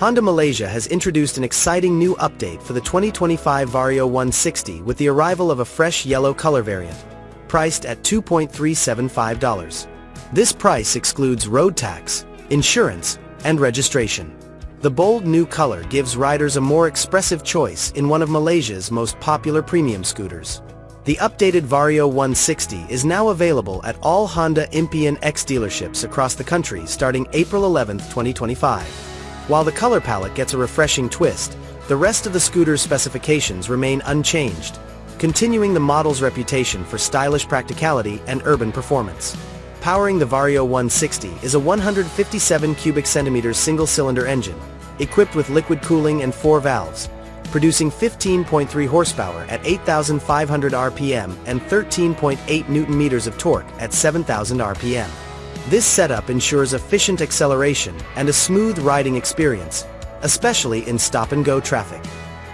Honda Malaysia has introduced an exciting new update for the 2025 VARIO 160 with the arrival of a fresh yellow color variant, priced at $2,375. This price excludes road tax, insurance, and registration. The bold new color gives riders a more expressive choice in one of Malaysia's most popular premium scooters. The updated VARIO 160 is now available at all Honda Impian X dealerships across the country starting April 11, 2025. While the color palette gets a refreshing twist, the rest of the scooter's specifications remain unchanged, continuing the model's reputation for stylish practicality and urban performance. Powering the VARIO 160 is a 157 cubic centimeters single-cylinder engine, equipped with liquid cooling and 4 valves, producing 15.3 horsepower at 8,500 RPM and 13.8 Newton-meters of torque at 7,000 RPM. This setup ensures efficient acceleration and a smooth riding experience, especially in stop-and-go traffic.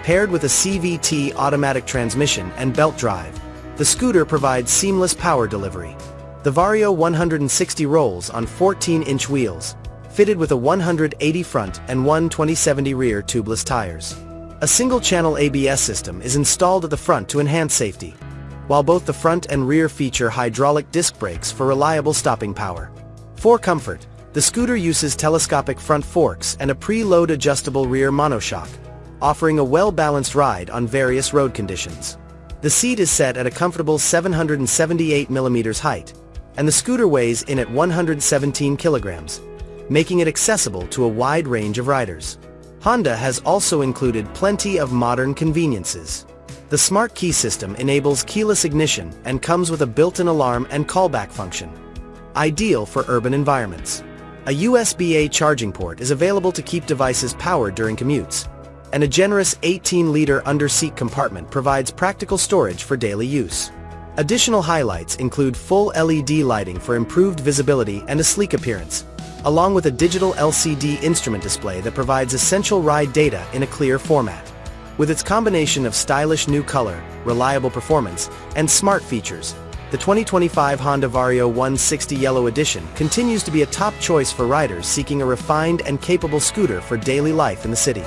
Paired with a CVT automatic transmission and belt drive, the scooter provides seamless power delivery. The VARIO 160 rolls on 14-inch wheels, fitted with a 180 front and 120/70 rear tubeless tires. A single-channel ABS system is installed at the front to enhance safety, while both the front and rear feature hydraulic disc brakes for reliable stopping power. For comfort, the scooter uses telescopic front forks and a pre-load adjustable rear monoshock, offering a well-balanced ride on various road conditions. The seat is set at a comfortable 778 millimeters height, and the scooter weighs in at 117 kilograms, making it accessible to a wide range of riders. Honda has also included plenty of modern conveniences. The smart key system enables keyless ignition and comes with a built-in alarm and callback function, ideal for urban environments. A USB-A charging port is available to keep devices powered during commutes, and a generous 18-liter under-seat compartment provides practical storage for daily use. Additional highlights include full LED lighting for improved visibility and a sleek appearance, along with a digital LCD instrument display that provides essential ride data in a clear format. With its combination of stylish new color, reliable performance, and smart features, the 2025 Honda VARIO 160 Yellow Edition continues to be a top choice for riders seeking a refined and capable scooter for daily life in the city.